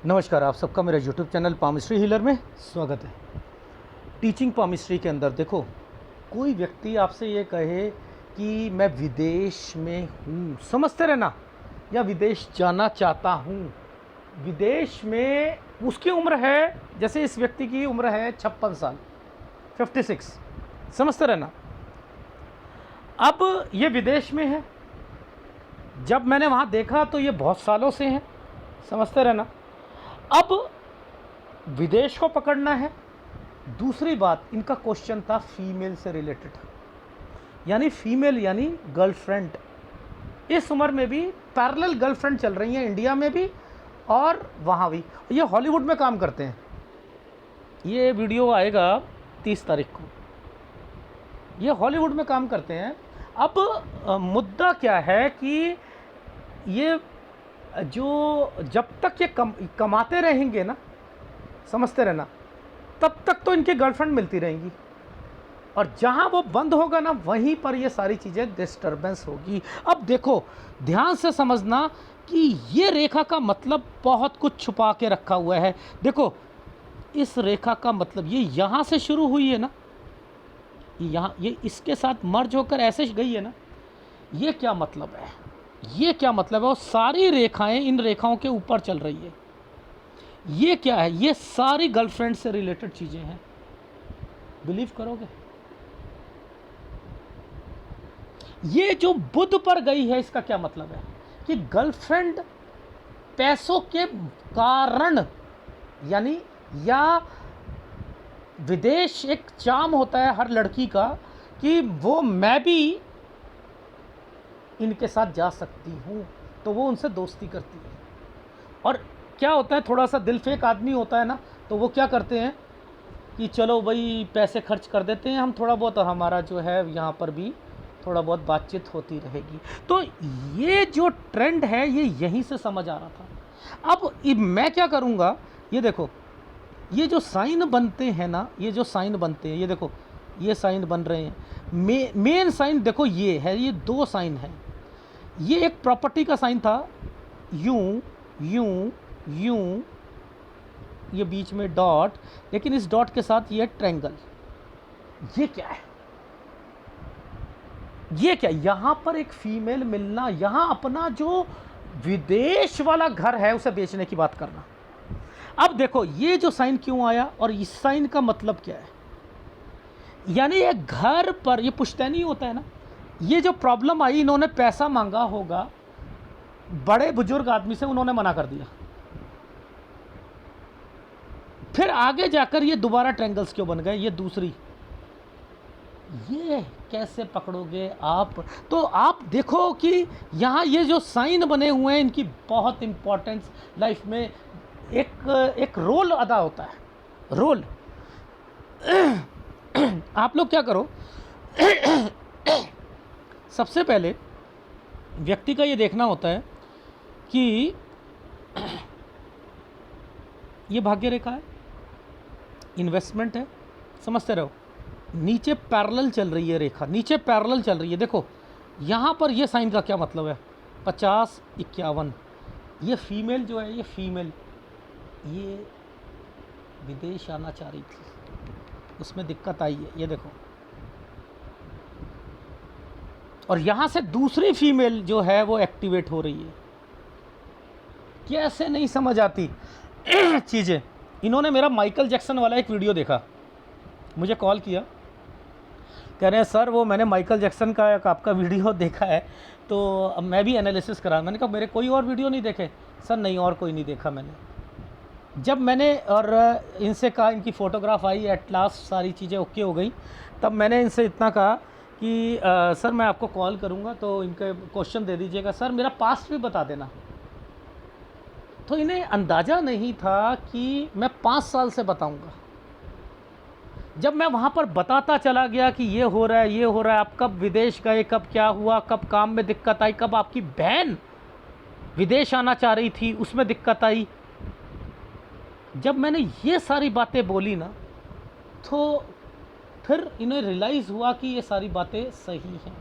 नमस्कार, आप सबका मेरा यूट्यूब चैनल पामिस्ट्री हीलर में स्वागत है। टीचिंग पामिस्ट्री के अंदर देखो, कोई व्यक्ति आपसे ये कहे कि मैं विदेश में हूँ, समझते रहना, या विदेश जाना चाहता हूँ। विदेश में उसकी उम्र है, जैसे इस व्यक्ति की उम्र है 56 साल, 56, समझते रहना। अब ये विदेश में है, जब मैंने वहाँ देखा तो ये बहुत सालों से हैं, समझते रहना। अब विदेश को पकड़ना है। दूसरी बात, इनका क्वेश्चन था फीमेल से रिलेटेड, यानी फीमेल यानी गर्लफ्रेंड। इस उम्र में भी पैरेलल गर्लफ्रेंड चल रही हैं, इंडिया में भी और वहाँ भी। ये हॉलीवुड में काम करते हैं। ये वीडियो आएगा 30 तारीख को। ये हॉलीवुड में काम करते हैं। अब मुद्दा क्या है कि ये जो जब तक ये कमाते रहेंगे ना, समझते रहना, तब तक तो इनकी गर्लफ्रेंड मिलती रहेंगी, और जहां वो बंद होगा ना, वहीं पर ये सारी चीज़ें डिस्टर्बेंस होगी। अब देखो, ध्यान से समझना कि ये रेखा का मतलब बहुत कुछ छुपा के रखा हुआ है। देखो, इस रेखा का मतलब ये यहाँ से शुरू हुई है ना, यहाँ ये इसके साथ मर्ज होकर ऐसे गई है ना, ये क्या मतलब है? ये क्या मतलब है? वो सारी रेखाएं इन रेखाओं के ऊपर चल रही है। ये क्या है? ये सारी गर्लफ्रेंड से रिलेटेड चीजें हैं। बिलीव करोगे? ये जो बुध पर गई है, इसका क्या मतलब है? कि गर्लफ्रेंड पैसों के कारण, यानी या विदेश एक चाम होता है हर लड़की का कि वो मैं भी इनके साथ जा सकती हूँ, तो वो उनसे दोस्ती करती है। और क्या होता है, थोड़ा सा दिल फेंक आदमी होता है ना, तो वो क्या करते हैं कि चलो भाई पैसे खर्च कर देते हैं हम थोड़ा बहुत, और हमारा जो है यहाँ पर भी थोड़ा बहुत बातचीत होती रहेगी। तो ये जो ट्रेंड है, ये यहीं से समझ आ रहा था। अब मैं क्या करूँगा, ये देखो, ये जो साइन बनते हैं ना, ये जो साइन बनते हैं, ये देखो, ये साइन बन रहे हैं। मेन साइन देखो ये है, ये दो साइन है। ये एक प्रॉपर्टी का साइन था, यूं यूं यूं, ये बीच में डॉट, लेकिन इस डॉट के साथ ये ट्रायंगल। ये क्या है? ये क्या? यहां पर एक फीमेल मिलना, यहां अपना जो विदेश वाला घर है उसे बेचने की बात करना। अब देखो, ये जो साइन क्यों आया और इस साइन का मतलब क्या है? यानी एक घर पर, ये पुश्तैनी होता है ना, ये जो प्रॉब्लम आई, इन्होंने पैसा मांगा होगा बड़े बुजुर्ग आदमी से, उन्होंने मना कर दिया। फिर आगे जाकर ये दोबारा ट्रायंगल्स क्यों बन गए? ये दूसरी, ये कैसे पकड़ोगे आप? तो आप देखो कि यहाँ ये जो साइन बने हुए हैं, इनकी बहुत इंपॉर्टेंस लाइफ में एक रोल अदा होता है। रोल आप लोग क्या करो, सबसे पहले व्यक्ति का ये देखना होता है कि ये भाग्य रेखा है, इन्वेस्टमेंट है, समझते रहो। नीचे पैरेलल चल रही है रेखा, नीचे पैरेलल चल रही है। देखो यहाँ पर ये साइन का क्या मतलब है? 50, 51। ये फीमेल जो है, ये फीमेल, ये विदेश आना चाह रही थी, उसमें दिक्कत आई है, ये देखो। और यहाँ से दूसरी फीमेल जो है वो एक्टिवेट हो रही है। कैसे नहीं समझ आती चीज़ें। इन्होंने मेरा माइकल जैक्सन वाला एक वीडियो देखा, मुझे कॉल किया, कह रहे हैं सर वो मैंने माइकल जैक्सन का आपका वीडियो देखा है, तो अब मैं भी एनालिसिस करा। मैंने कहा मेरे कोई और वीडियो नहीं देखे? सर नहीं, और कोई नहीं देखा मैंने। जब मैंने और इनसे कहा, इनकी फ़ोटोग्राफ आई, एट लास्ट सारी चीज़ें ओके हो गई, तब मैंने इनसे इतना कहा कि सर मैं आपको कॉल करूँगा तो इनके क्वेश्चन दे दीजिएगा, सर मेरा पास्ट भी बता देना। तो इन्हें अंदाज़ा नहीं था कि मैं 5 साल से बताऊँगा। जब मैं वहाँ पर बताता चला गया कि ये हो रहा है, ये हो रहा है, आप कब विदेश गए, कब क्या हुआ, कब काम में दिक्कत आई, कब आपकी बहन विदेश आना चाह रही थी उसमें दिक्कत आई, जब मैंने ये सारी बातें बोली ना, तो फिर इन्हें रियलाइज़ हुआ कि ये सारी बातें सही हैं।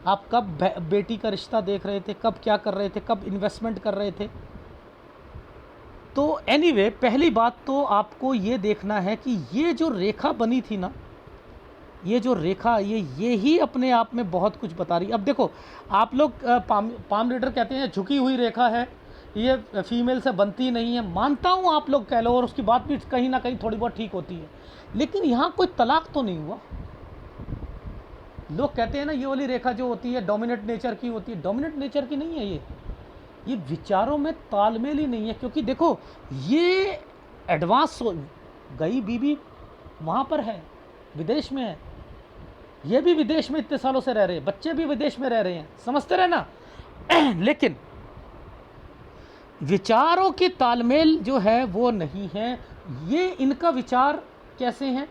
आप कब बेटी का रिश्ता देख रहे थे, कब क्या कर रहे थे, कब इन्वेस्टमेंट कर रहे थे, तो एनीवे पहली बात तो आपको ये देखना है कि ये जो रेखा बनी थी ना, ये जो रेखा ये ही अपने आप में बहुत कुछ बता रही है। अब देखो आप लोग पाम रीडर कहते हैं झुकी हुई रेखा है, ये फीमेल से बनती नहीं है, मानता हूँ आप लोग कह लो, और उसकी बात भी कहीं ना कहीं थोड़ी बहुत ठीक होती है, लेकिन यहाँ कोई तलाक तो नहीं हुआ। लोग कहते हैं ना ये वाली रेखा जो होती है डोमिनेंट नेचर की होती है, डोमिनेंट नेचर की नहीं है ये विचारों में तालमेल ही नहीं है। क्योंकि देखो ये एडवांस गई बीबी वहाँ पर है, विदेश में है, ये भी विदेश में इतने सालों से रह रहे हैं, बच्चे भी विदेश में रह रहे हैं, समझते रहे ना। लेकिन विचारों की तालमेल जो है वो नहीं है। ये इनका विचार कैसे हैं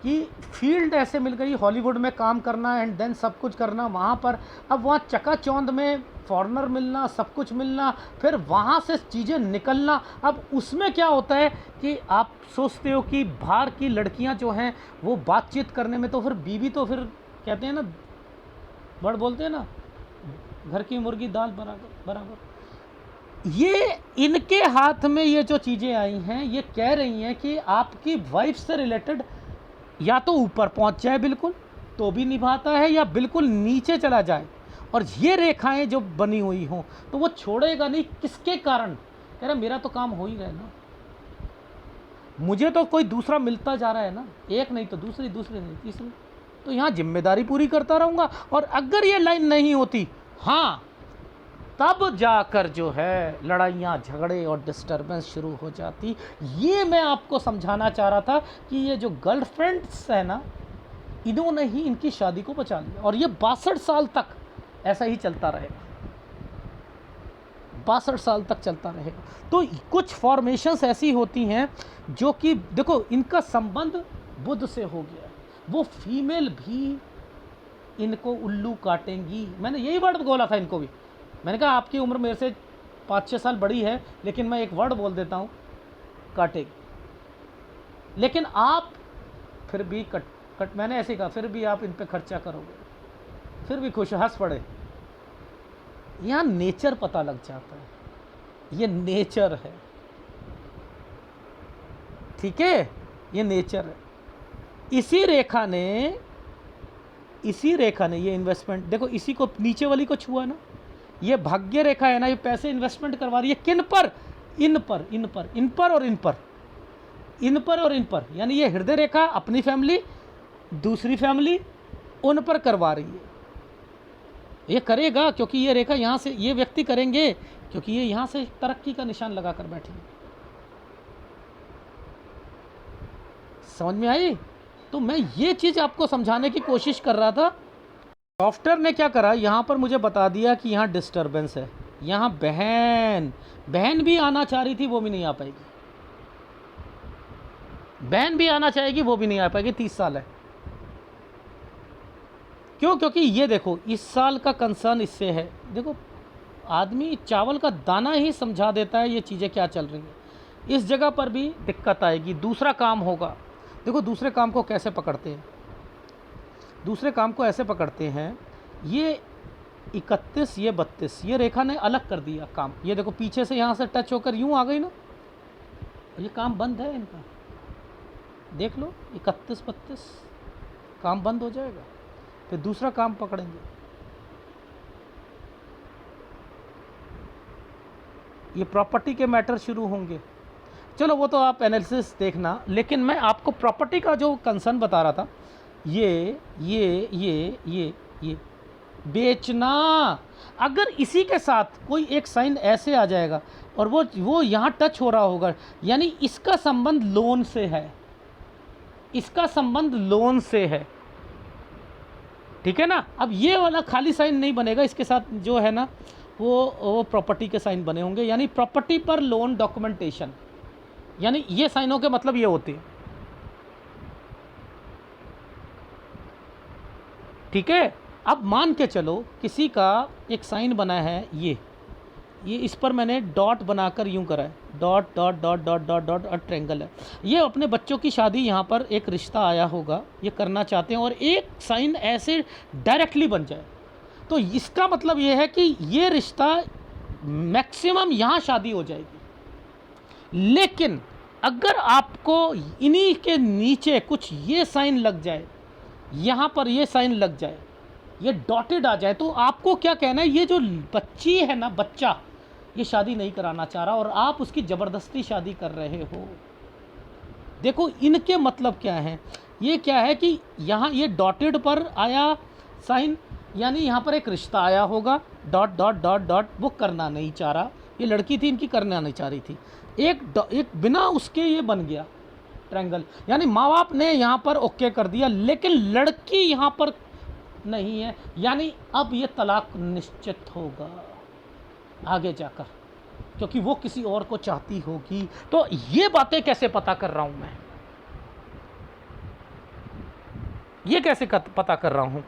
कि फील्ड ऐसे मिल गई, हॉलीवुड में काम करना एंड देन सब कुछ करना वहाँ पर, अब वहाँ चकाचौंध में फॉरेनर मिलना, सब कुछ मिलना, फिर वहाँ से चीज़ें निकलना। अब उसमें क्या होता है कि आप सोचते हो कि बाहर की लड़कियाँ जो हैं वो बातचीत करने में, तो फिर बीवी तो फिर कहते हैं ना, बड़ बोलते हैं ना, घर की मुर्गी दाल बराबर बराबर। ये इनके हाथ में ये जो चीज़ें आई हैं ये कह रही हैं कि आपकी वाइफ से रिलेटेड या तो ऊपर पहुंच जाए बिल्कुल तो भी निभाता है, या बिल्कुल नीचे चला जाए, और ये रेखाएं जो बनी हुई हों तो वो छोड़ेगा नहीं। किसके कारण? कह रहा मेरा तो काम हो ही रहा है ना, मुझे तो कोई दूसरा मिलता जा रहा है ना, एक नहीं तो दूसरी, दूसरी नहीं तीसरी, तो यहाँ जिम्मेदारी पूरी करता रहूँगा। और अगर ये लाइन नहीं होती, हाँ, तब जाकर जो है लड़ाइयाँ झगड़े और डिस्टर्बेंस शुरू हो जाती। ये मैं आपको समझाना चाह रहा था कि ये जो गर्लफ्रेंड्स है ना, इन्होंने ही इनकी शादी को बचा लिया, और ये 62 साल तक ऐसा ही चलता रहेगा, 62 साल तक चलता रहेगा। तो कुछ फॉर्मेशंस ऐसी होती हैं जो कि देखो इनका संबंध बुध से हो गया, वो फीमेल भी इनको उल्लू काटेंगी। मैंने यही वर्ड बोला था इनको भी, मैंने कहा आपकी उम्र मेरे से 5-6 साल बड़ी है, लेकिन मैं एक वर्ड बोल देता हूँ, काटेगी। लेकिन आप फिर भी कट मैंने ऐसे कहा, फिर भी आप इन पे खर्चा करोगे, फिर भी खुश हंस पड़े। यहाँ नेचर पता लग जाता है, ये नेचर है, ठीक है, ये नेचर है। इसी रेखा ने ये इन्वेस्टमेंट देखो, इसी को नीचे वाली को छुआ ना, ये भाग्य रेखा है ना, ये पैसे इन्वेस्टमेंट करवा रही है किन पर? इन पर और इन पर, यानी ये हृदय रेखा अपनी फैमिली, दूसरी फैमिली, उन पर करवा रही है। ये करेगा क्योंकि ये रेखा यहाँ से, ये व्यक्ति करेंगे क्योंकि ये यहाँ से तरक्की का निशान लगा कर बैठे। समझ में आई? तो मैं ये चीज़ आपको समझाने की कोशिश कर रहा था। सॉफ्टवेयर ने क्या करा, यहाँ पर मुझे बता दिया कि यहाँ डिस्टर्बेंस है, यहाँ बहन भी आना चाह रही थी, वो भी नहीं आ पाएगी, बहन भी आना चाहेगी, वो भी नहीं आ पाएगी, 30 साल है। क्यों? क्योंकि ये देखो इस साल का कंसर्न इससे है, देखो आदमी चावल का दाना ही समझा देता है ये चीज़ें क्या चल रही हैं। इस जगह पर भी दिक्कत आएगी, दूसरा काम होगा। देखो दूसरे काम को कैसे पकड़ते हैं, दूसरे काम को ऐसे पकड़ते हैं, ये 31, ये 32, ये रेखा ने अलग कर दिया काम। ये देखो पीछे से यहाँ से टच होकर यूँ आ गई ना, ये काम बंद है इनका, देख लो 31-32 काम बंद हो जाएगा, फिर दूसरा काम पकड़ेंगे। ये प्रॉपर्टी के मैटर शुरू होंगे, चलो वो तो आप एनालिसिस देखना, लेकिन मैं आपको प्रॉपर्टी का जो कंसर्न बता रहा था, ये बेचना। अगर इसी के साथ कोई एक साइन ऐसे आ जाएगा और वो यहाँ टच हो रहा होगा, यानी इसका संबंध लोन से है, इसका संबंध लोन से है, ठीक है ना। अब ये वाला खाली साइन नहीं बनेगा, इसके साथ जो है ना वो प्रॉपर्टी के साइन बने होंगे, यानी प्रॉपर्टी पर लोन डॉक्यूमेंटेशन, यानी ये साइनों के मतलब ये होते हैं, ठीक है। अब मान के चलो किसी का एक साइन बना है, ये इस पर मैंने डॉट बनाकर यूं करा है, dot dot dot dot dot dot और ट्रेंगल है। ये अपने बच्चों की शादी, यहाँ पर एक रिश्ता आया होगा, ये करना चाहते हैं, और एक साइन ऐसे डायरेक्टली बन जाए, तो इसका मतलब ये है कि ये रिश्ता मैक्सिमम यहाँ शादी हो जाएगी। लेकिन अगर आपको इन्हीं के नीचे कुछ ये साइन लग जाए, यहाँ पर ये साइन लग जाए, ये डॉटेड आ जाए, तो आपको क्या कहना है, ये जो बच्ची है ना, बच्चा, ये शादी नहीं कराना चाह रहा और आप उसकी ज़बरदस्ती शादी कर रहे हो। देखो इनके मतलब क्या है, ये क्या है कि यहाँ ये डॉटेड पर आया साइन, यानी यहाँ पर एक रिश्ता आया होगा, डॉट डॉट डॉट डॉट, वो करना नहीं चाह रहा, ये लड़की थी इनकी करना नहीं चाह रही थी, एक बिना उसके ये बन गया ट्रायंगल, यानी माँ बाप ने यहाँ पर ओके कर दिया, लेकिन लड़की यहाँ पर नहीं है, यानी अब ये तलाक निश्चित होगा आगे जाकर, क्योंकि वो किसी और को चाहती होगी। तो ये बातें कैसे पता कर रहा हूं मैं, ये कैसे पता कर रहा हूं,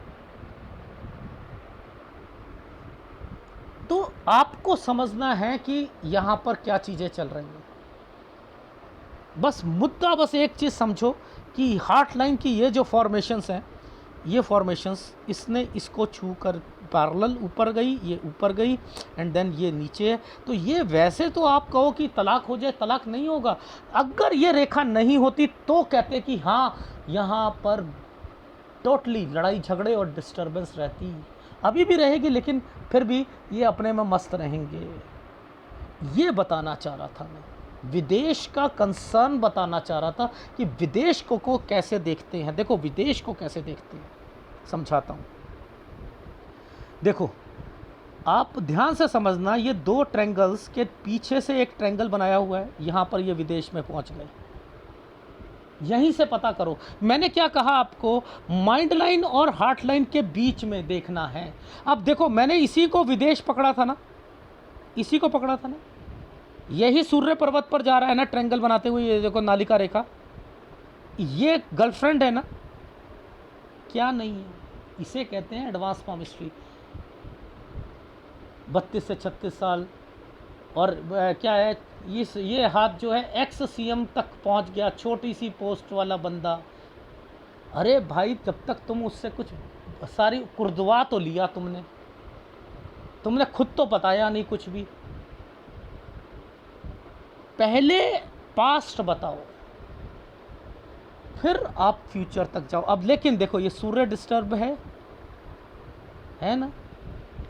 तो आपको समझना है कि यहां पर क्या चीजें चल रही हैं। बस मुद्दा बस एक चीज समझो कि हार्ट लाइन की ये जो फॉर्मेशंस हैं, ये फॉर्मेशंस इसने इसको छू कर पैरेलल ऊपर गई, ये ऊपर गई एंड देन ये नीचे है। तो ये वैसे तो आप कहो कि तलाक हो जाए, तलाक नहीं होगा। अगर ये रेखा नहीं होती तो कहते कि हाँ यहाँ पर टोटली लड़ाई झगड़े और डिस्टर्बेंस रहती, अभी भी रहेगी, लेकिन फिर भी ये अपने में मस्त रहेंगे। ये बताना चाह रहा था मैं, विदेश का कंसर्न बताना चाह रहा था कि विदेश को कैसे देखते हैं। देखो विदेश को कैसे देखते हैं समझाता हूँ। देखो आप ध्यान से समझना, ये दो ट्रायंगल्स के पीछे से एक ट्रायंगल बनाया हुआ है, यहाँ पर ये विदेश में पहुँच गए, यहीं से पता करो। मैंने क्या कहा आपको, माइंड लाइन और हार्ट लाइन के बीच में देखना है। अब देखो मैंने इसी को विदेश पकड़ा था ना, इसी को पकड़ा था ना, यही सूर्य पर्वत पर जा रहा है ना ट्रायंगल बनाते हुए, ये देखो नालिका रेखा, ये गर्लफ्रेंड है ना, क्या नहीं है, इसे कहते हैं एडवांस पामिस्ट्री। 32 से 36 साल, और क्या है ये हाथ जो है एक्स सीएम तक पहुंच गया, छोटी सी पोस्ट वाला बंदा। अरे भाई जब तक तुम उससे कुछ सारी कुर्दवा तो लिया तुमने खुद तो बताया नहीं कुछ भी। पहले पास्ट बताओ, फिर आप फ्यूचर तक जाओ। अब लेकिन देखो ये सूर्य डिस्टर्ब है ना,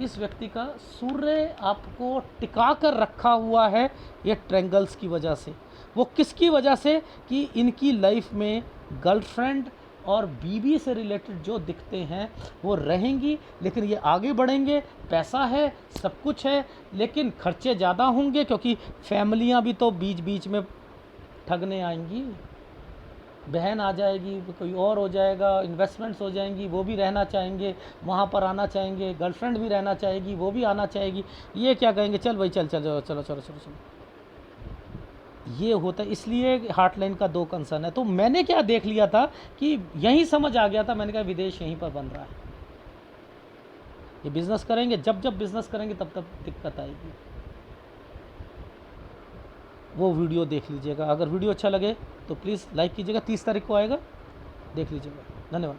इस व्यक्ति का सूर्य आपको टिका कर रखा हुआ है ये ट्रायंगल्स की वजह से। वो किसकी वजह से, कि इनकी लाइफ में गर्लफ्रेंड और बीवी से रिलेटेड जो दिखते हैं वो रहेंगी, लेकिन ये आगे बढ़ेंगे, पैसा है, सब कुछ है, लेकिन खर्चे ज़्यादा होंगे, क्योंकि फैमिलियां भी तो बीच बीच में ठगने आएंगी, बहन आ जाएगी, कोई और हो जाएगा, इन्वेस्टमेंट्स हो जाएंगी, वो भी रहना चाहेंगे, वहाँ पर आना चाहेंगे, गर्लफ्रेंड भी रहना चाहेगी, वो भी आना चाहेगी। ये क्या कहेंगे, चल भाई चल चल चलो चलो चलो चलो चलो, ये होता है। इसलिए हार्ट लाइन का दो कंसर्न है। तो मैंने क्या देख लिया था कि यहीं समझ आ गया था, मैंने कहा विदेश यहीं पर बन रहा है, ये बिज़नेस करेंगे, जब जब बिज़नेस करेंगे तब तब दिक्कत आएगी। वो वीडियो देख लीजिएगा, अगर वीडियो अच्छा लगे तो प्लीज़ लाइक कीजिएगा, 30 तारीख को आएगा, देख लीजिएगा। धन्यवाद।